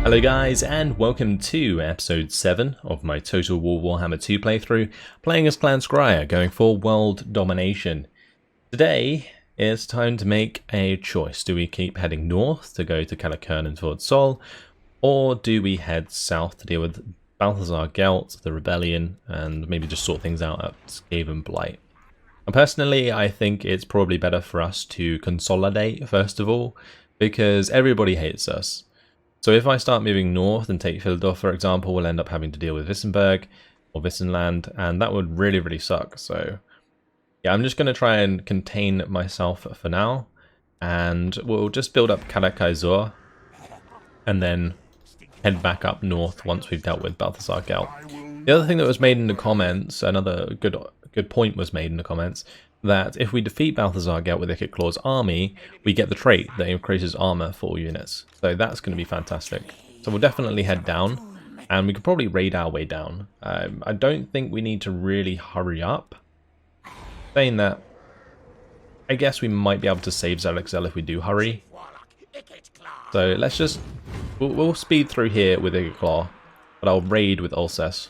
Hello guys, and welcome to episode 7 of my Total War Warhammer 2 playthrough, playing as Clan Skryre, going for world domination. Today, it's time to make a choice. Do we keep heading north to go to Calacairn and towards Sol, or do we head south to deal with Balthazar Gelt, the rebellion, and maybe just sort things out at Skaven Blight? And personally, I think it's probably better for us to consolidate first of all, because everybody hates us. So if I start moving north and take Villdorf, for example, we'll end up having to deal with Wissenberg or Wissenland, and that would really suck. So yeah, I'm just going to try and contain myself for now, and we'll just build up Kalakaizor and then head back up north once we've dealt with Balthazar Gelt. The other thing that was made in the comments, another good point was made in the comments, that if we defeat Balthazar Gelt with Ikit Claw's army, we get the trait that increases armor for all units. So that's going to be fantastic. So we'll definitely head down, and we could probably raid our way down. I don't think we need to really hurry up. Saying that, I guess we might be able to save Zelixel if we do hurry. So let's just... We'll speed through here with Ikit Claw, but I'll raid with Ulcess.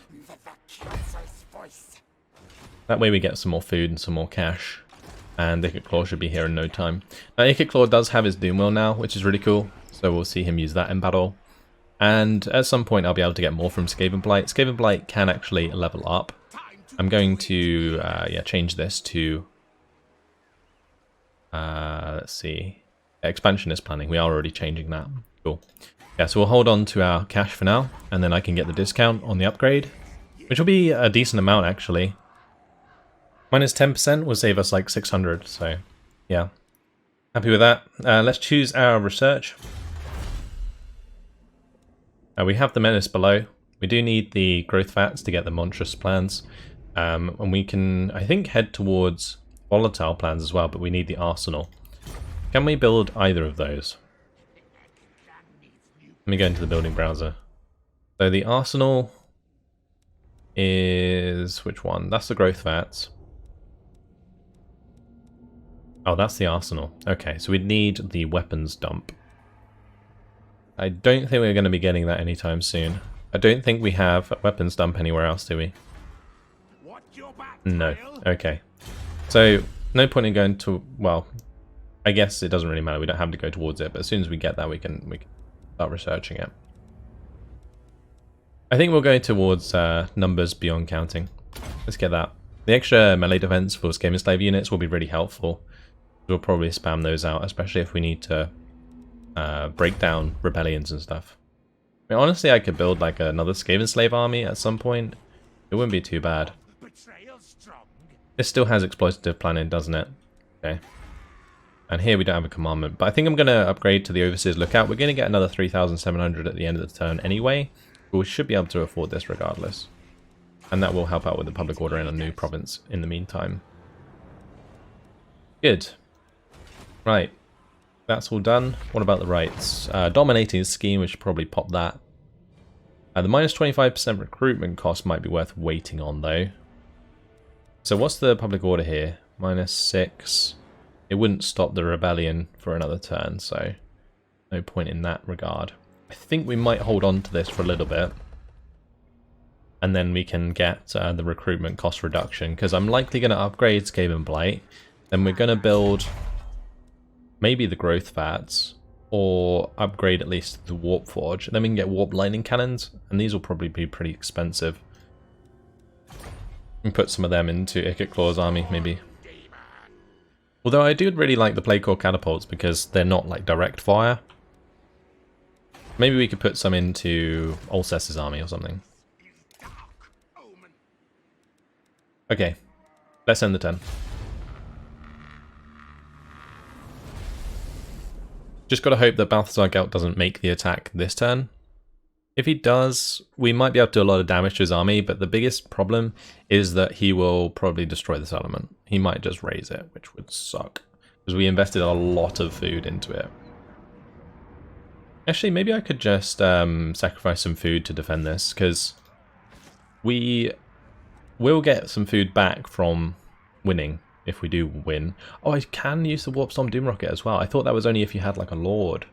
That way we get some more food and some more cash, and Ikit Claw should be here in no time. Now Ikit Claw does have his Doomwheel now, which is really cool, so we'll see him use that in battle. And at some point I'll be able to get more from Skaven Blight. Skaven Blight can actually level up. I'm going to change this to, let's see, expansionist planning. We are already changing that. Cool. Yeah, so we'll hold on to our cash for now, and then I can get the discount on the upgrade, which will be a decent amount actually. Minus 10% will save us like 600, so yeah. Happy with that. Let's choose our research. We have the menace below. We do need the growth fats to get the monstrous plans. And we can, I think, head towards volatile plans as well, but we need the arsenal. Can we build either of those? Let me go into the building browser. So the arsenal is... which one? That's the growth fats. Oh, that's the arsenal. Okay, so we need the weapons dump. I don't think we're going to be getting that anytime soon. I don't think we have a weapons dump anywhere else, do we? No. Okay. So, no point in going to... well, I guess it doesn't really matter. We don't have to go towards it, but as soon as we get that, we can start researching it. I think we'll go towards numbers beyond counting. Let's get that. The extra melee defense for Skaven Slave units will be really helpful. We'll probably spam those out, especially if we need to break down rebellions and stuff. I mean, honestly, I could build like another Skaven Slave army at some point. It wouldn't be too bad. This still has exploitative planning, doesn't it? Okay. And here we don't have a commandment, but I think I'm going to upgrade to the Overseer's Lookout. We're going to get another 3,700 at the end of the turn anyway, but we should be able to afford this regardless. And that will help out with the public order in a new province in the meantime. Good. Right. That's all done. What about the rights? Dominating scheme, we should probably pop that. The minus 25% recruitment cost might be worth waiting on though. So what's the public order here? Minus 6. It wouldn't stop the rebellion for another turn, so no point in that regard. I think we might hold on to this for a little bit. And then we can get the recruitment cost reduction, because I'm likely going to upgrade Skaven Blight. Then we're going to build maybe the growth fats, or upgrade at least the warp forge. Then we can get warp lightning cannons, and these will probably be pretty expensive. And put some of them into Ikit Claw's army, maybe. Although I do really like the Plague Core catapults because they're not like direct fire. Maybe we could put some into Ulcess's army or something. Okay, let's end the turn. Just got to hope that Balthazar Gelt doesn't make the attack this turn. If he does, we might be able to do a lot of damage to his army, but the biggest problem is that he will probably destroy the settlement. He might just raise it, which would suck, because we invested a lot of food into it. Actually, maybe I could just sacrifice some food to defend this, because we will get some food back from winning. If we do win. Oh, I can use the Warp Storm Doom Rocket as well. I thought that was only if you had like a Lord.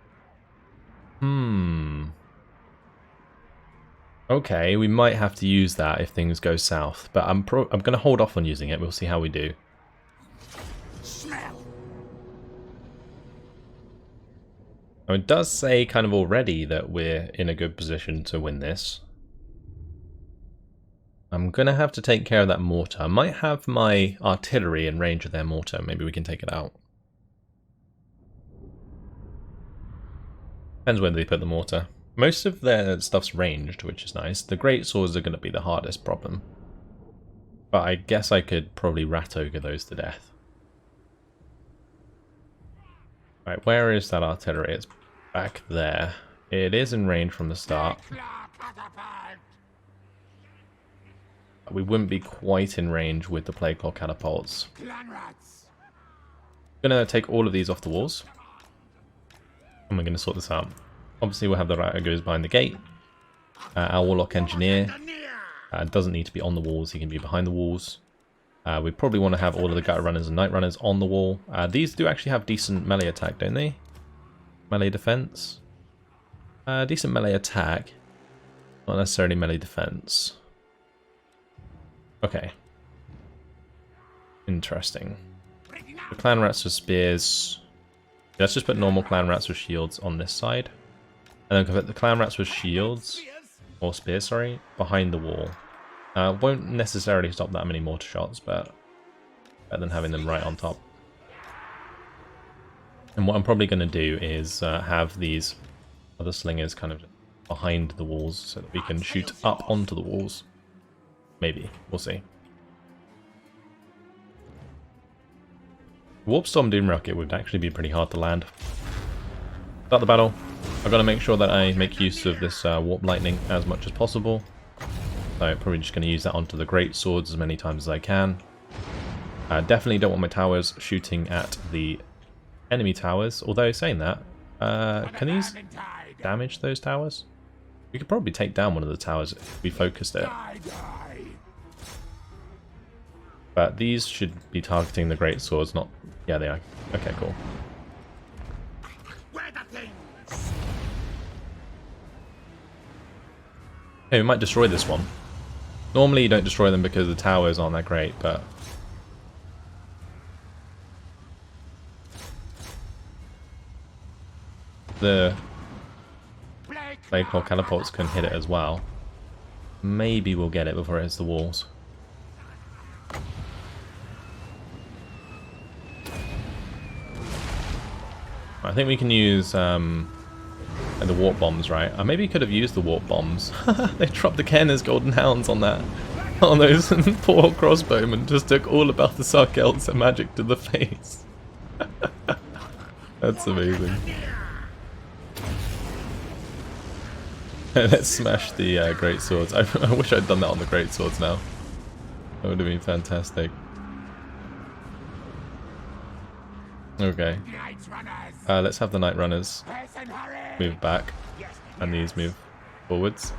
Okay, we might have to use that if things go south, but I'm going to hold off on using it. We'll see how we do. Now, it does say kind of already that we're in a good position to win this. I'm going to have to take care of that mortar. I might have my artillery in range of their mortar. Maybe we can take it out. Depends where they put the mortar. Most of their stuff's ranged, which is nice. The great swords are going to be the hardest problem. But I guess I could probably rat ogre those to death. Right, where is that artillery? It's back there. It is in range from the start. We wouldn't be quite in range with the plague claw catapults. I'm going to take all of these off the walls. And we're going to sort this out. Obviously we'll have the rat ogres behind the gate. Our warlock engineer doesn't need to be on the walls, he can be behind the walls. We probably want to have all of the gutter runners and night runners on the wall. These do actually have decent melee attack, don't they? Melee defense. Decent melee attack. Not necessarily melee defense. Okay. Interesting. The clan rats with spears. Let's just put normal clan rats with shields on this side. And then put the clan rats with shields, or spears, sorry, behind the wall. Won't necessarily stop that many mortar shots, but better than having them right on top. And what I'm probably going to do is have these other slingers kind of behind the walls so that we can shoot up onto the walls. Maybe. We'll see. Warp Storm Doom Rocket would actually be pretty hard to land. Start the battle. I've got to make sure that I make use of this Warp Lightning as much as possible. So I'm probably just going to use that onto the Great Swords as many times as I can. I definitely don't want my towers shooting at the enemy towers. Although, saying that, can these damage those towers? We could probably take down one of the towers if we focused it. But these should be targeting the Great Swords, not... Yeah, they are. Okay, cool. Hey, we might destroy this one. Normally you don't destroy them because the towers aren't that great, but... The plague claw catapults can hit it as well. Maybe we'll get it before it hits the walls. I think we can use the warp bombs, right? I maybe could have used the warp bombs. They dropped the Kenner's golden hounds on that, on those poor crossbowmen. Just took all about the Sarkelts and magic to the face. That's amazing. Let's smash the great swords. I wish I'd done that on the great swords now. That would have been fantastic. Okay. Let's have the night runners move back, and these move forwards.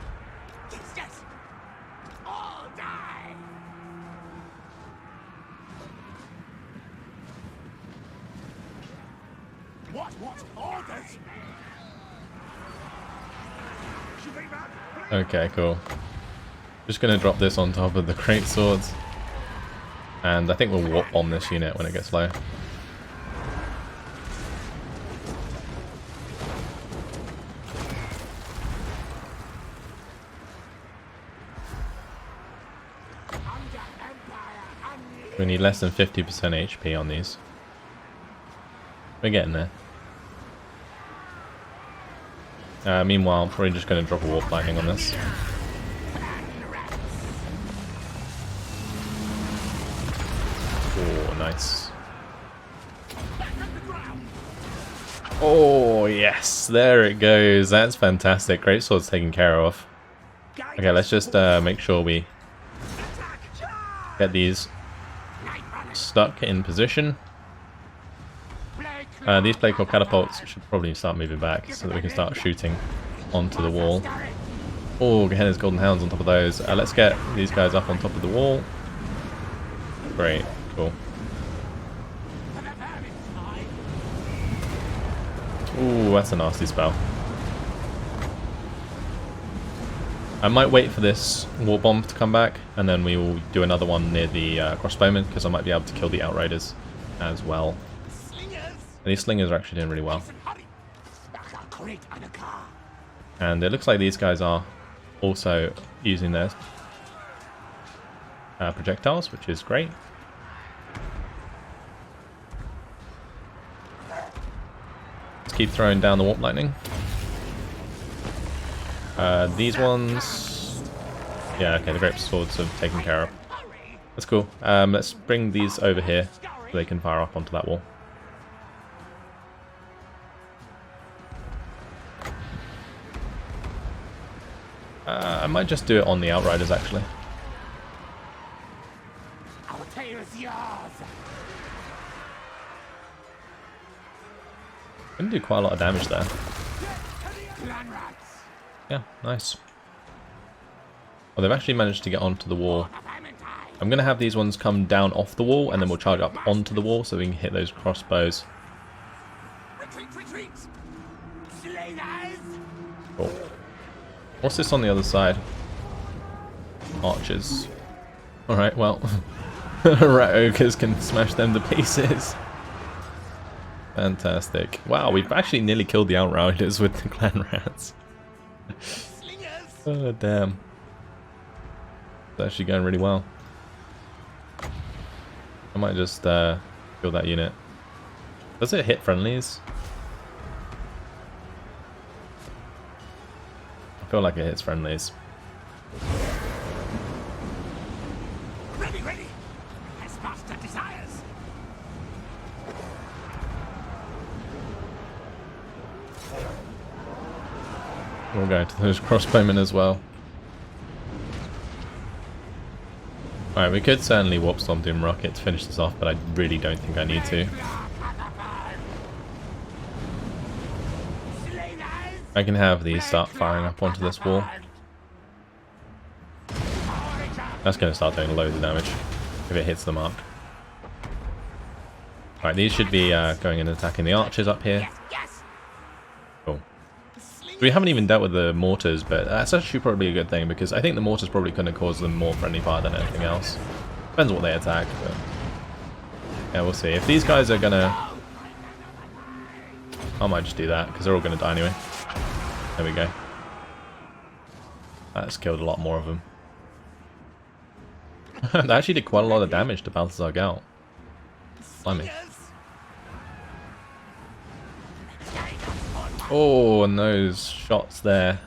Okay, cool. Just gonna drop this on top of the great swords, and I think we'll warp bomb this unit when it gets low. We need less than 50% HP on these. We're getting there. Meanwhile, I'm probably just going to drop a warp lightning on this. Oh, nice. Oh, yes. There it goes. That's fantastic. Great sword's taken care of. Okay, let's just make sure we get these stuck in position. These plague claw catapults should probably start moving back so that we can start shooting onto the wall. Oh, Gehenna's golden hounds on top of those. Let's get these guys up on top of the wall. Great, cool. Ooh, that's a nasty spell. I might wait for this war bomb to come back, and then we will do another one near the crossbowmen, because I might be able to kill the outriders as well. And these slingers are actually doing really well. And it looks like these guys are also using their projectiles, which is great. Let's keep throwing down the warp lightning. These ones... Yeah, okay, the great swords have taken care of. That's cool. Let's bring these over here so they can fire up onto that wall. I might just do it on the outriders, actually. Gonna do quite a lot of damage there. Yeah, nice. Well, they've actually managed to get onto the wall. I'm going to have these ones come down off the wall, and then we'll charge up onto the wall so we can hit those crossbows. Cool. What's this on the other side? Archers. Alright, well, rat ogres can smash them to pieces. Fantastic. Wow, we've actually nearly killed the outriders with the clan rats. Oh, damn. It's actually going really well. I might just kill that unit. Does it hit friendlies? I feel like it hits friendlies. Ready, ready. As master desires. We'll go to those crossbowmen as well. Alright, we could certainly warp Storm Doom Rocket to finish this off, but I really don't think I need to. I can have these start firing up onto this wall. That's going to start doing loads of damage if it hits the mark. Alright, these should be going and attacking the archers up here. Cool. We haven't even dealt with the mortars, but that's actually probably a good thing, because I think the mortars probably going to cause them more friendly fire than anything else. Depends what they attack, but yeah, we'll see. If these guys are going to... I might just do that, because they're all going to die anyway. There we go. That's killed a lot more of them. They actually did quite a lot of damage to Balthazar Gout. Blimey. Oh, and those shots there.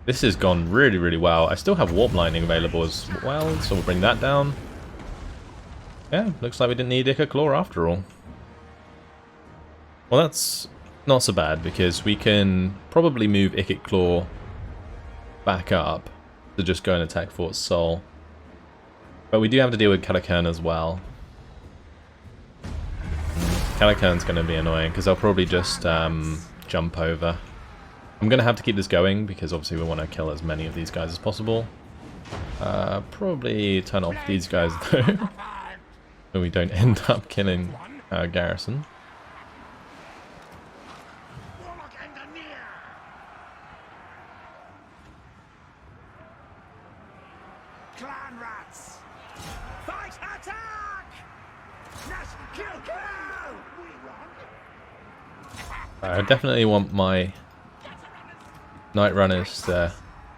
This has gone really, really well. I still have Warp Lightning available as well, so we'll bring that down. Yeah, looks like we didn't need Ikit Claw after all. Well, that's not so bad, because we can probably move Ikit Claw back up to just go and attack Fort Sol. But we do have to deal with Calican as well. Calican's going to be annoying, because they'll probably just jump over. I'm going to have to keep this going, because obviously we want to kill as many of these guys as possible. Probably turn off these guys though, so we don't end up killing Garrison. Clan rats! Fight attack! Kill, kill! I definitely want my Night Runners to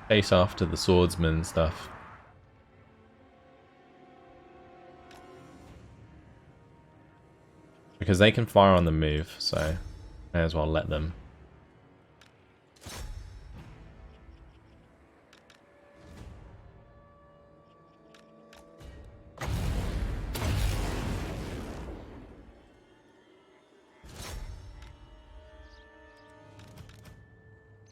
chase after the swordsmen and stuff. Because they can fire on the move, so may as well let them.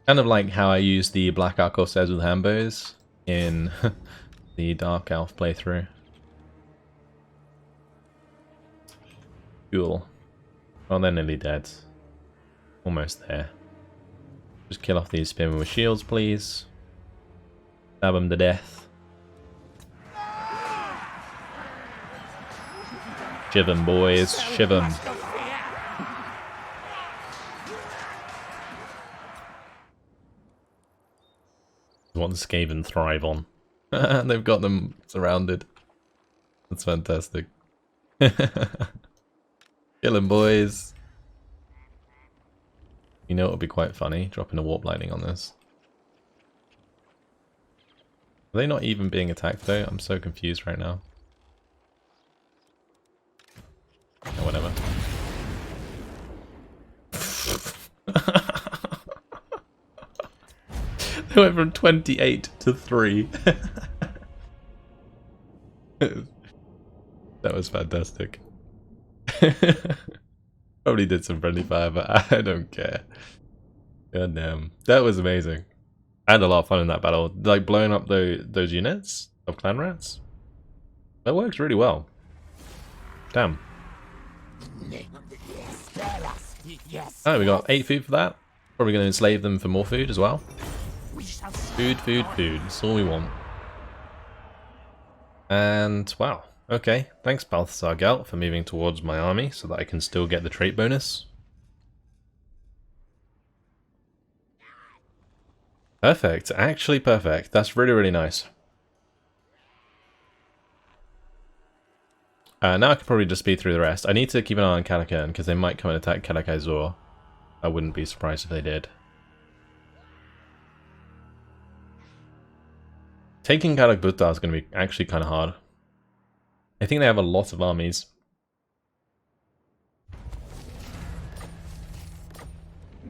Kind of like how I used the Black Ark Corsairs with Hambos in the Dark Elf playthrough. Cool. Well, they're nearly dead. Almost there. Just kill off these spearmen with shields, please. Stab them to death. Shiv 'em, boys. Shiv 'em. what the Skaven thrive on. They've got them surrounded. That's fantastic. Kill 'em, boys. You know it would be quite funny, dropping a warp lightning on this. Are they not even being attacked though? I'm so confused right now. Oh, whatever. They went from 28 to 3. That was fantastic. Probably did some friendly fire, but I don't care. God damn. That was amazing. I had a lot of fun in that battle. Like, blowing up those units of clan rats. That works really well. Damn. Oh, we got 8 food for that. Probably going to enslave them for more food as well. Food, food, food. That's all we want. And, wow. Okay. Thanks, Balthasar Gelt, for moving towards my army so that I can still get the trait bonus. Perfect. Actually perfect. That's really, really nice. Now I can probably just speed through the rest. I need to keep an eye on Calacairn because they might come and attack Calacaizor. I wouldn't be surprised if they did. Taking Kalakbuta is going to be actually kind of hard. I think they have a lot of armies.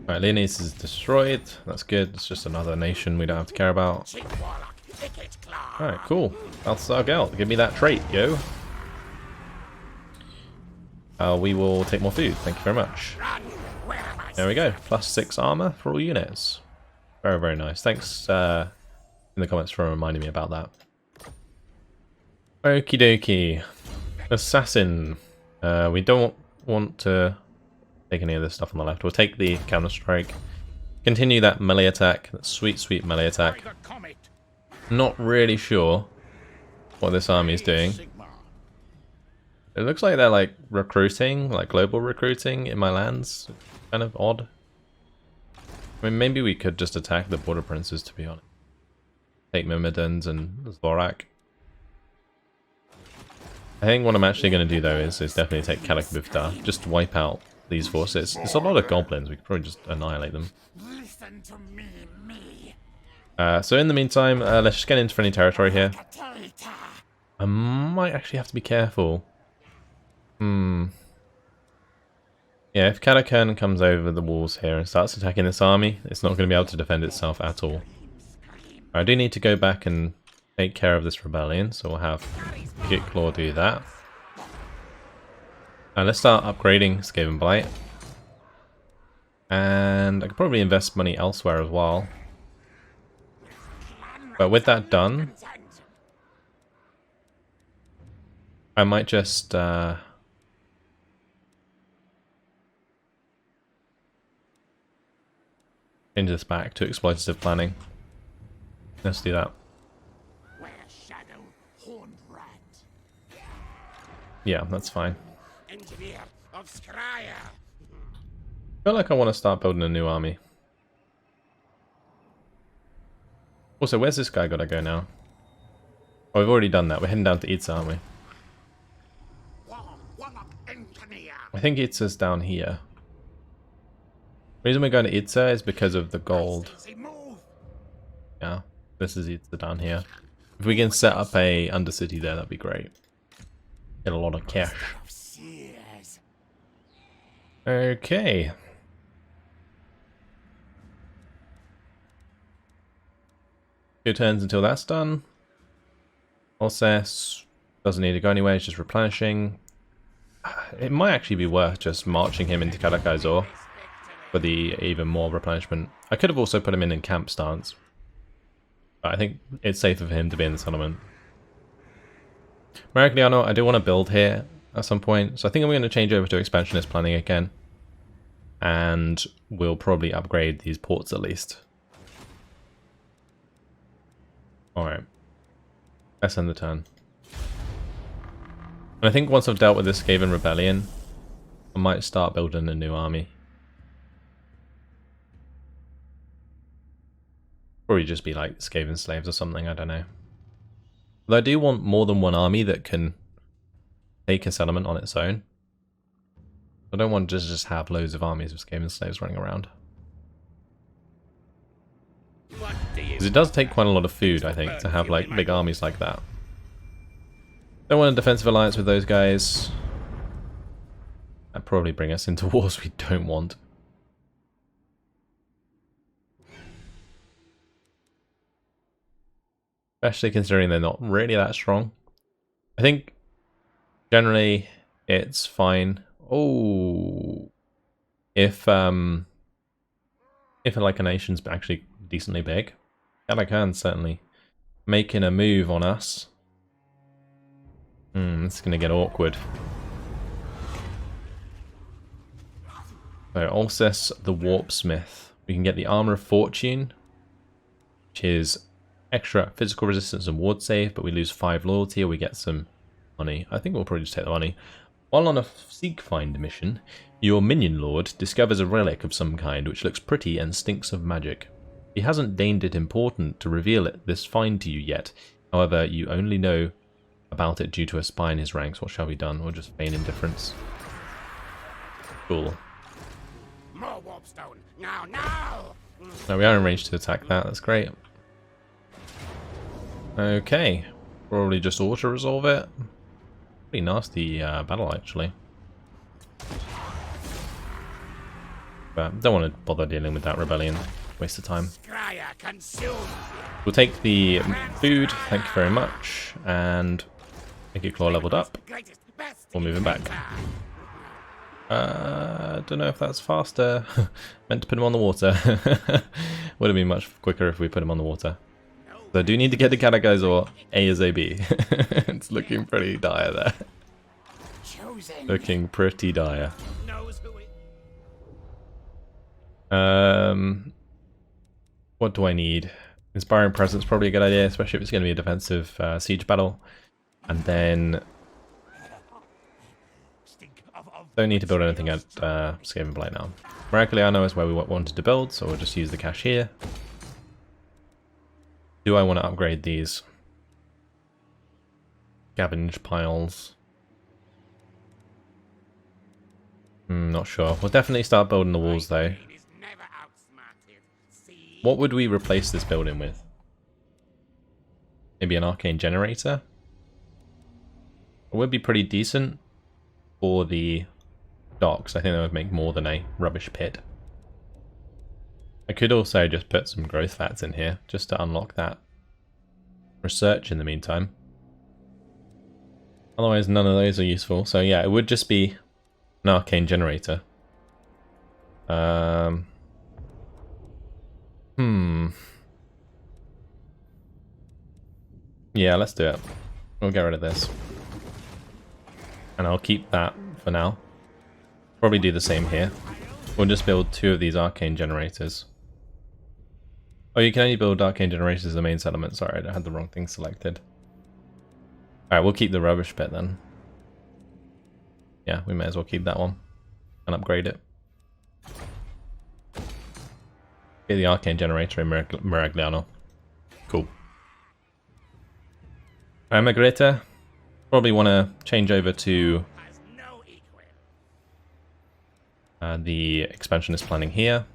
Alright, Leonis is destroyed. That's good. It's just another nation we don't have to care about. Alright, cool. Balthasar Gelt, give me that trait, yo. We will take more food. Thank you very much. There we go. +6 armor for all units. Very, very nice. Thanks in the comments for reminding me about that. Okie dokie. Assassin. We don't want to take any of this stuff on the left. We'll take the counter strike. Continue that melee attack. That sweet, sweet melee attack. Not really sure what this army is doing. It looks like they're like recruiting, like global recruiting in my lands. Kind of odd. I mean, maybe we could just attack the border princes, to be honest. Take Myrmidons and Zvorak. I think what I'm actually going to do though is definitely take Kalakbuta, just to wipe out these forces. It's a lot of goblins, we could probably just annihilate them. Listen to me. So in the meantime, let's just get into friendly territory here. I might actually have to be careful. Yeah, if Calacairn comes over the walls here and starts attacking this army, it's not going to be able to defend itself at all. I do need to go back and take care of this rebellion, so we'll have Ikit Claw do that. And let's start upgrading Skaven Blight. And I could probably invest money elsewhere as well. But with that done, I might just change this back to exploitative planning. Let's do that. Yeah, that's fine. Engineer of Skryre. I feel like I want to start building a new army. Also, where's this guy gotta go now? Oh, we've already done that. We're heading down to Itza, aren't we? I think Itza's down here. The reason we're going to Itza is because of the gold. Yeah, this is Itza down here. If we can set up a undercity there, that'd be great. Get a lot of cash. Okay. 2 turns until that's done. Alcest doesn't need to go anywhere, it's just replenishing. It might actually be worth just marching him into Calacaizor for the even more replenishment. I could have also put him in camp stance, but I think it's safer for him to be in the settlement. Maragliano, I do want to build here at some point, so I think I'm going to change over to expansionist planning again. And we'll probably upgrade these ports at least. Alright. Let's end the turn. And I think once I've dealt with this Skaven rebellion, I might start building a new army. Probably just be like Skaven slaves or something, I don't know. But I do want more than one army that can take a settlement on its own. I don't want to just have loads of armies of Skaven slaves running around. Because it does take quite a lot of food, I think, to have like big armies like that. Don't want a defensive alliance with those guys. That'd probably bring us into wars we don't want. Especially considering they're not really that strong. I think generally it's fine. Oh, if like a nation's actually decently big, Calacan certainly making a move on us. It's gonna get awkward. So Ulcess the Warpsmith. We can get the Armor of Fortune, which is extra physical resistance and ward save, but we lose 5 loyalty or we get some money. I think we'll probably just take the money. While on a Seek Find mission, your minion lord discovers a relic of some kind which looks pretty and stinks of magic. He hasn't deemed it important to reveal this find to you yet. However, you only know about it due to a spy in his ranks. What shall be done? Or just feign indifference? Cool. More warpstone. Now. Now we are in range to attack that. That's great. Okay. Probably just auto-resolve it. Pretty nasty battle, actually. But don't want to bother dealing with that rebellion. Waste of time. We'll take the food. Thank you very much. And Ikit Claw leveled up. We'll move him back. Don't know if that's faster. Meant to put him on the water. Would have been much quicker if we put him on the water. So I do need to get the Catechizor ASAP. It's looking pretty dire there. Looking pretty dire. What do I need? Inspiring Presence is probably a good idea, especially if it's going to be a defensive siege battle. And then don't need to build anything at Skaven Blight now. Miraculiano is where we wanted to build, so we'll just use the cash here. Do I want to upgrade these scavenge piles? Not sure. We'll definitely start building the walls though. What would we replace this building with? Maybe an arcane generator? It would be pretty decent for the docks. I think that would make more than a rubbish pit. I could also just put some growth fats in here just to unlock that research in the meantime. Otherwise none of those are useful. So yeah, it would just be an arcane generator. Yeah, let's do it. We'll get rid of this. And I'll keep that for now. Probably do the same here. We'll just build 2 of these arcane generators. Oh, you can only build arcane generators as the main settlement. Sorry, I had the wrong thing selected. Alright, we'll keep the rubbish bit then. Yeah, we may as well keep that one. And upgrade it. Get the arcane generator in Miragliano. Cool. Margarita. Probably want to change over to the expansionist planning here.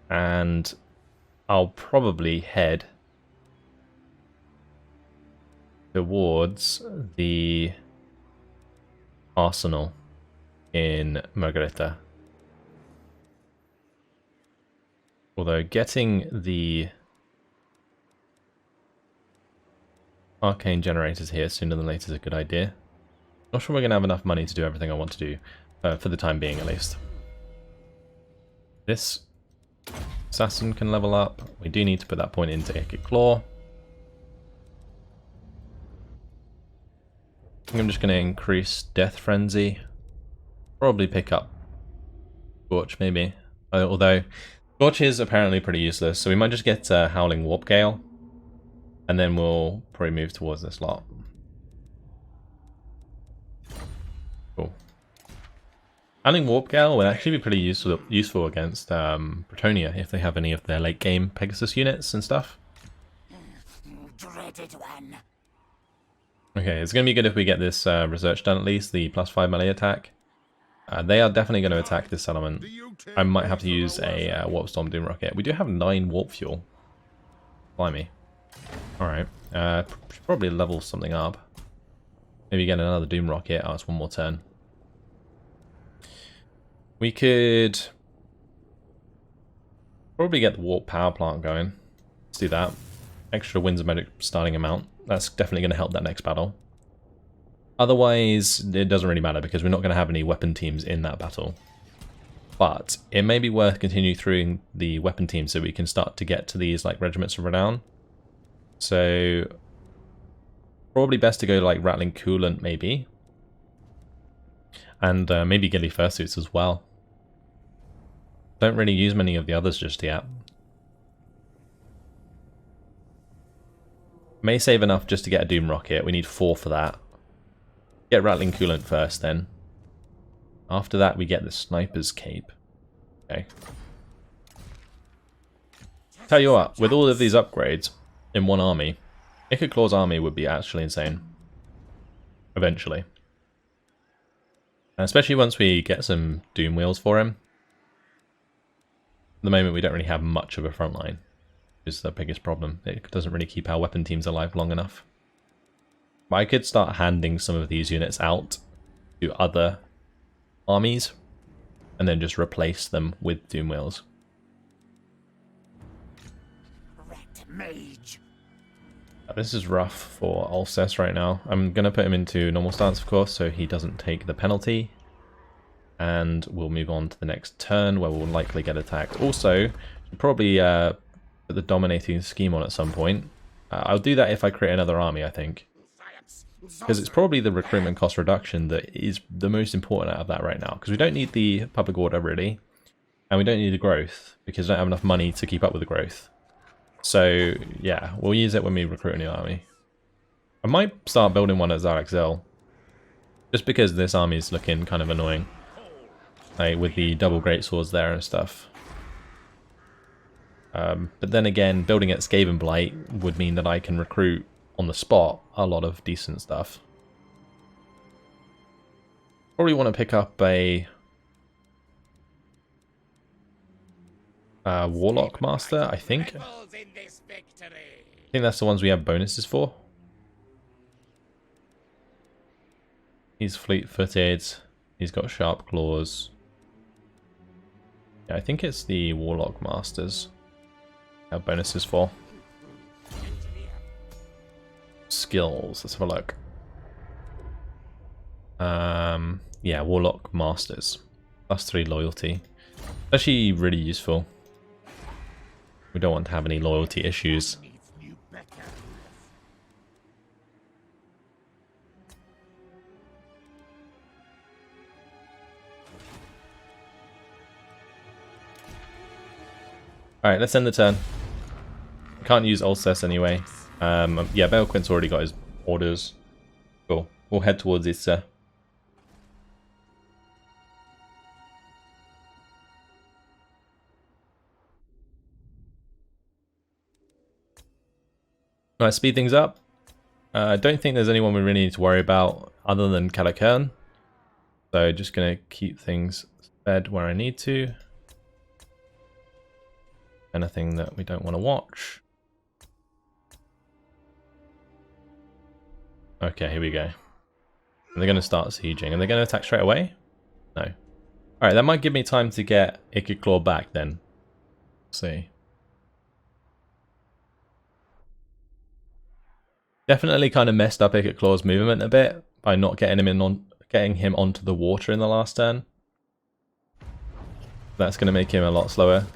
And I'll probably head towards the arsenal in Margarita. Although getting the arcane generators here sooner than later is a good idea. Not sure we're going to have enough money to do everything I want to do, for the time being at least. This assassin can level up. We do need to put that point into Ikit Claw. I think I'm just going to increase Death Frenzy. Probably pick up Scorch maybe. Although Scorch is apparently pretty useless, so we might just get Howling Warp Gale. And then we'll probably move towards this lot. Cool. Adding Warp Gale would actually be pretty useful against Bretonia if they have any of their late game Pegasus units and stuff. Dreaded one. Okay, it's going to be good if we get this research done at least, the +5 melee attack. They are definitely going to attack this settlement. I might have to use a Warp Storm Doom Rocket. We do have 9 Warp Fuel. Blimey. Alright, should probably level something up. Maybe get another Doom Rocket. Oh, it's one more turn. We could probably get the Warp Power Plant going. Let's do that. Extra Winds of Magic starting amount. That's definitely going to help that next battle. Otherwise, it doesn't really matter because we're not going to have any weapon teams in that battle. But it may be worth continuing through the weapon team so we can start to get to these like Regiments of Renown. So probably best to go to like Rattling Coolant maybe. And maybe Ghillie Fursuits as well. Don't really use many of the others just yet. May save enough just to get a Doom Rocket. We need 4 for that. Get Rattling Coolant first then. After that we get the Sniper's Cape. Okay. Tell you what, with all of these upgrades in one army, Ikit Claw's army would be actually insane. Eventually. And especially once we get some Doom Wheels for him. At the moment we don't really have much of a front line. Is the biggest problem. It doesn't really keep our weapon teams alive long enough. But I could start handing some of these units out to other armies and then just replace them with Doom Wheels. Rat mage. This is rough for Alcest right now. I'm going to put him into normal stance, of course, so he doesn't take the penalty. And we'll move on to the next turn where we'll likely get attacked. Also, probably put the dominating scheme on at some point. I'll do that if I create another army, I think. Because it's probably the recruitment cost reduction that is the most important out of that right now. Because we don't need the public order, really. And we don't need the growth, because we don't have enough money to keep up with the growth. So, yeah, we'll use it when we recruit a new army. I might start building one at Zaraxel. Just because this army is looking kind of annoying. Like, with the double greatswords there and stuff. But then again, building at Skaven Blight would mean that I can recruit on the spot a lot of decent stuff. Probably want to pick up a Warlock Master, I think. I think that's the ones we have bonuses for. He's fleet-footed. He's got sharp claws. Yeah, I think it's the Warlock Masters. Have bonuses for. Skills. Let's have a look. Yeah, Warlock Masters. +3 loyalty. Actually, really useful. We don't want to have any loyalty issues. Alright, let's end the turn. Can't use Alcest anyway. Yeah, Belquint's already got his orders. Cool. We'll head towards Issa. Alright, speed things up. I don't think there's anyone we really need to worry about other than Kalakern. So just going to keep things fed where I need to. Anything that we don't want to watch. Okay, here we go. And they're going to start sieging. And they're going to attack straight away? No. Alright, that might give me time to get Ikit Claw back then. Let's see. Definitely kind of messed up Ikit Claw's movement a bit by not getting him onto the water in the last turn. That's going to make him a lot slower.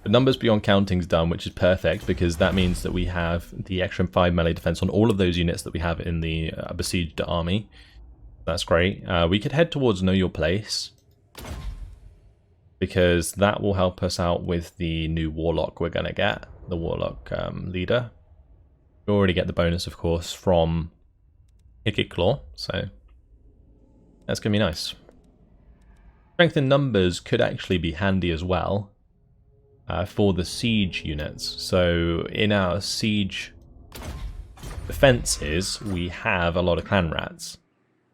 The numbers beyond counting's done, which is perfect because that means that we have the extra 5 melee defense on all of those units that we have in the besieged army. That's great. We could head towards Know Your Place because that will help us out with the new Warlock we're going to get, the Warlock leader. We already get the bonus, of course, from Ikit Claw, so that's going to be nice. Strength in numbers could actually be handy as well for the siege units. So in our siege defenses, we have a lot of clan rats.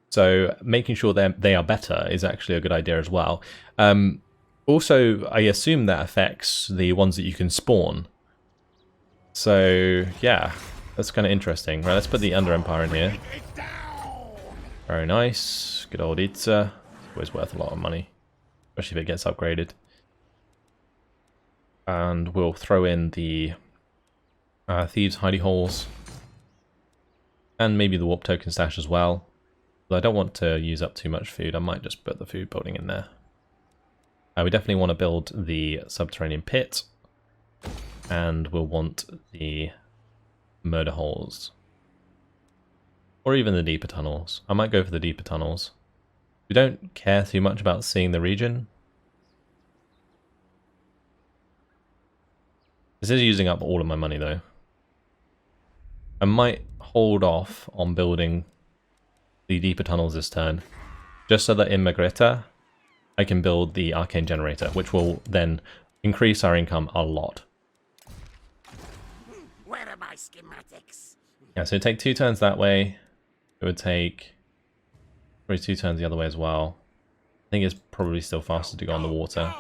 So making sure they are better is actually a good idea as well. Also, I assume that affects the ones that you can spawn. So yeah, that's kind of interesting. Right, let's put the Under Empire in here. Very nice. Good old Itza. Always worth a lot of money, especially if it gets upgraded. And we'll throw in the Thieves' Hidey Holes. And maybe the Warp Token Stash as well. But I don't want to use up too much food. I might just put the food building in there. We definitely want to build the Subterranean Pit. And we'll want the Murder Holes. Or even the Deeper Tunnels. I might go for the Deeper Tunnels. We don't care too much about seeing the region. This is using up all of my money though. I might hold off on building the Deeper Tunnels this turn, just so that in Magreta I can build the Arcane Generator, which will then increase our income a lot. Where are my schematics? Yeah, so it'd take 2 turns that way. It would take probably 2 turns the other way as well. I think it's probably still faster to go on the water.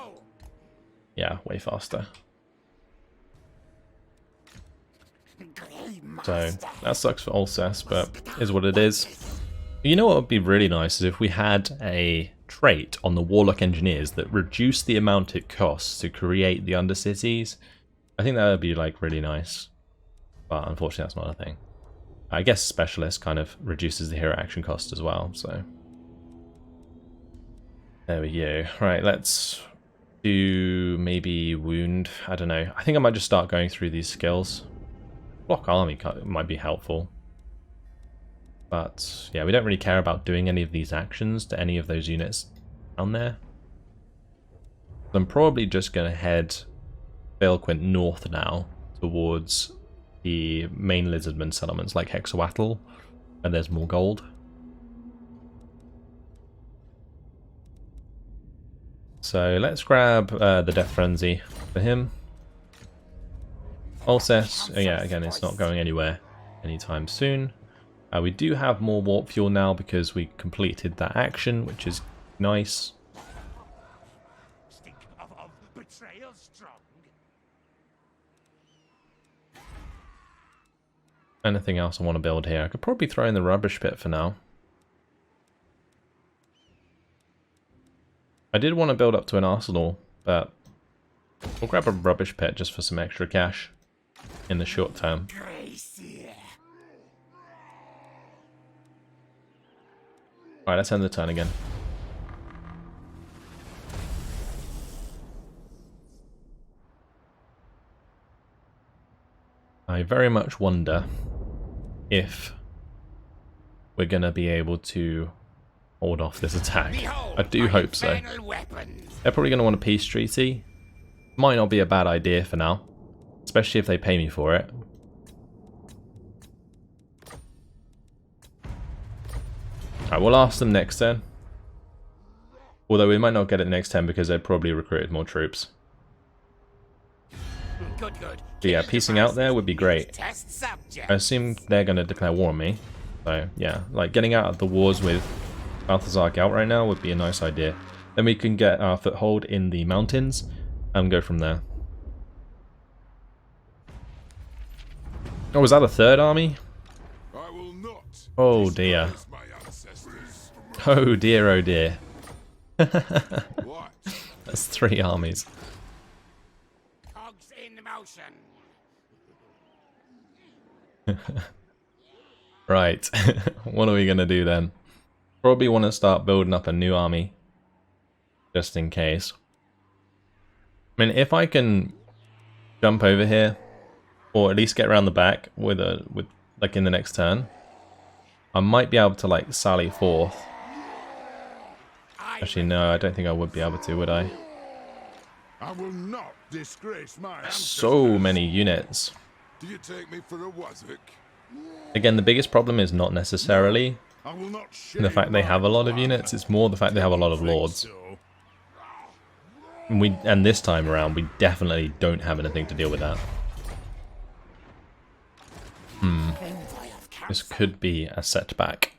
Yeah, way faster. So that sucks for Alsace, but is what it is. You know what would be really nice is if we had a trait on the Warlock Engineers that reduced the amount it costs to create the Undercities. I think that would be like really nice, but unfortunately that's not a thing. I guess Specialist kind of reduces the hero action cost as well, so there we go. Right, let's do maybe Wound. I don't know. I think I might just start going through these skills. Block Army might be helpful. But yeah, we don't really care about doing any of these actions to any of those units down there. So I'm probably just going to head Balequint north now towards the main Lizardman settlements like Hexawatl, and there's more gold. So let's grab the Death Frenzy for him. Alsace, yeah, again, it's not going anywhere anytime soon. We do have more warp fuel now because we completed that action, which is nice. Anything else I want to build here? I could probably throw in the Rubbish Pit for now. I did want to build up to an arsenal, but we'll grab a Rubbish Pit just for some extra cash in the short term. Alright, let's end the turn again. I very much wonder if we're going to be able to hold off this attack. I do hope so. They're probably going to want a peace treaty. Might not be a bad idea for now, especially if they pay me for it. Alright, we'll ask them next turn. Although we might not get it next turn because they've probably recruited more troops. But yeah, piecing out there would be great. I assume they're going to declare war on me. So yeah, like getting out of the wars with Balthazar Gout right now would be a nice idea. Then we can get our foothold in the mountains and go from there. Oh, was that a third army? Oh dear. Oh dear, oh dear. That's 3 armies. Cogs in motion. Right. What are we going to do then? Probably want to start building up a new army. Just in case. I mean, if I can jump over here, or at least get around the back with like in the next turn, I might be able to like sally forth. Actually, no, I don't think I would be able to, would I? I will not disgrace my ancestors. So many units. Do you take me for a wazzock? Again, the biggest problem is not necessarily I will not the fact they have a lot of units, it's more the fact they have a lot of lords. And this time around, we definitely don't have anything to deal with that. This could be a setback.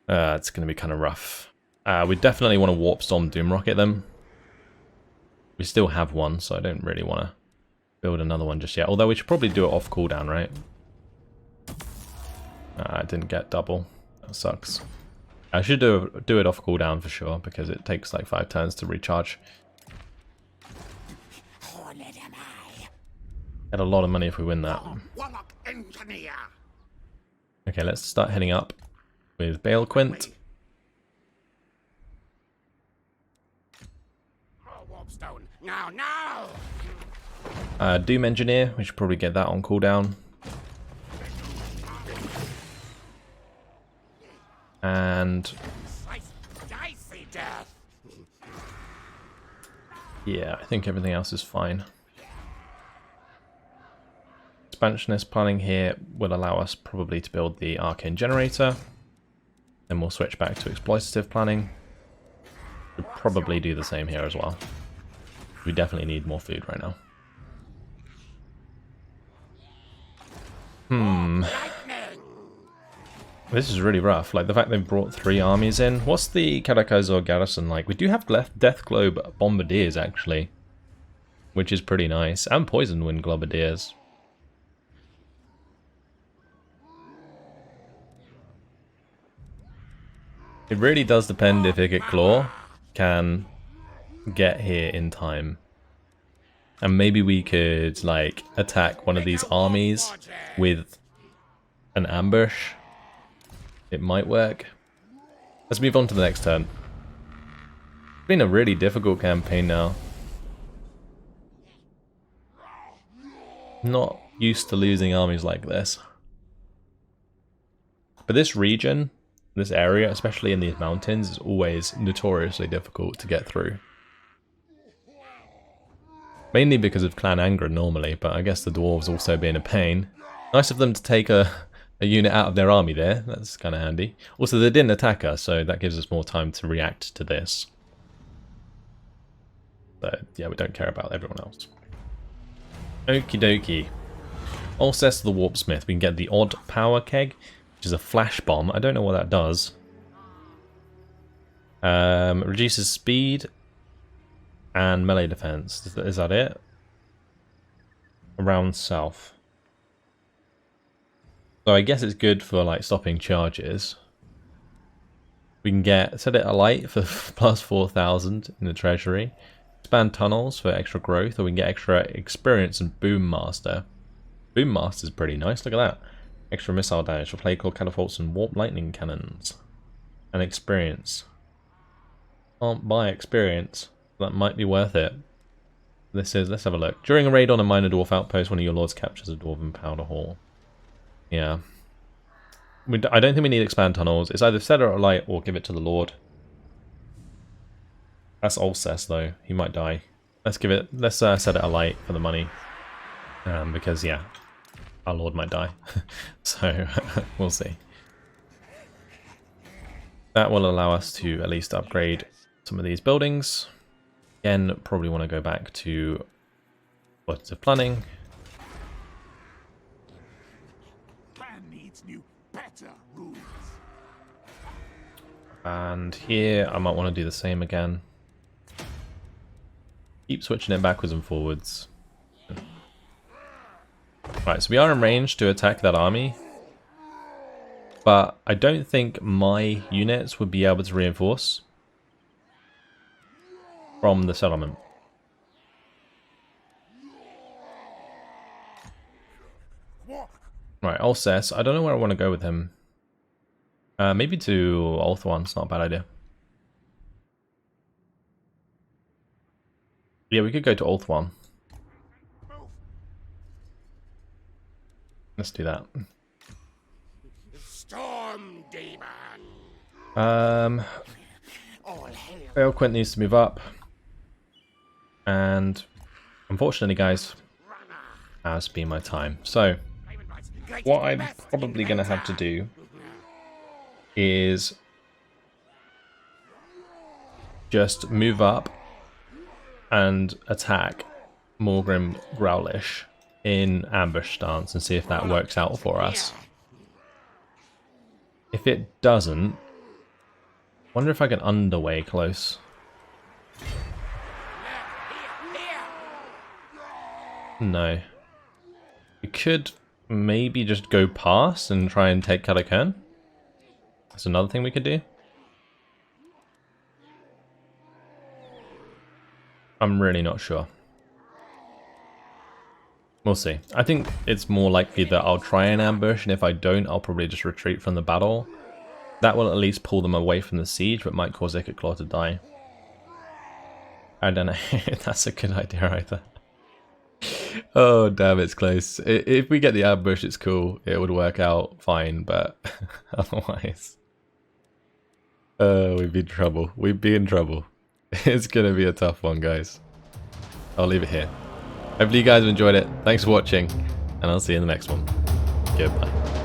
It's going to be kind of rough. We definitely want to Warp Storm Doom Rocket them. We still have one, so I don't really want to build another one just yet. Although we should probably do it off cooldown, right? I didn't get double. That sucks. I should do it off cooldown for sure, because it takes like 5 turns to recharge. Get a lot of money if we win that. Okay, let's start heading up with Bale Quint. Doom Engineer, we should probably get that on cooldown. And yeah, I think everything else is fine. Expansionist planning here will allow us probably to build the Arcane Generator. Then we'll switch back to exploitative planning. We'll probably do the same here as well. We definitely need more food right now. This is really rough. Like the fact they've brought 3 armies in. What's the Karakazor garrison like? We do have Death Globe Bombardiers actually, which is pretty nice, and Poison Wind Globadiers. It really does depend if Ikit Claw can get here in time. And maybe we could like attack one of these armies with an ambush. It might work. Let's move on to the next turn. It's been a really difficult campaign now. Not used to losing armies like this. But this region, this area, especially in these mountains, is always notoriously difficult to get through. Mainly because of Clan Skryre normally, but I guess the dwarves also being a pain. Nice of them to take a unit out of their army there, that's kind of handy. Also, they didn't attack us, so that gives us more time to react to this. But yeah, we don't care about everyone else. Okie dokie. Alcest the Warpsmith, we can get the Odd Power Keg, which is a flash bomb. I don't know what that does. Reduces speed and melee defense. Is that it? Around south. So I guess it's good for like stopping charges. We can set it alight for plus 4,000 in the treasury. Expand tunnels for extra growth, or we can get extra experience and Boom Master. Boom Master is pretty nice. Look at that. Extra missile damage for plague core catapults and warp lightning cannons. And experience. Can't buy experience. That might be worth it. Let's have a look. During a raid on a minor dwarf outpost, one of your lords captures a dwarven powder hall. Yeah. I don't think we need expand tunnels. It's either set it alight or give it to the lord. That's Alcest though. He might die. Let's set it alight for the money. Because yeah, our lord might die. So we'll see. That will allow us to at least upgrade some of these buildings. Again, probably want to go back to exploitative planning. And here I might want to do the same again. Keep switching it backwards and forwards. Right, so we are in range to attack that army. But I don't think my units would be able to reinforce from the settlement. Right, Alcest. I don't know where I want to go with him. Maybe to Ulthuan, it's not a bad idea. Yeah, we could go to Ulthuan. Let's do that. Storm Demon. Bale Quint needs to move up. And unfortunately, guys, has been my time. So, what I'm probably going to have to do is just move up and attack Morgrim Growlish in ambush stance and see if that works out for us. If it doesn't, wonder if I can underway close. No. We could maybe just go past and try and take Calican. That's another thing we could do. I'm really not sure. We'll see. I think it's more likely that I'll try an ambush, and if I don't, I'll probably just retreat from the battle. That will at least pull them away from the siege, but might cause Ikit Claw to die. I don't know if that's a good idea either. Oh, damn, it's close. If we get the ambush, it's cool. It would work out fine, but otherwise... we'd be in trouble. We'd be in trouble. It's gonna be a tough one, guys. I'll leave it here. Hopefully you guys have enjoyed it. Thanks for watching, and I'll see you in the next one. Goodbye.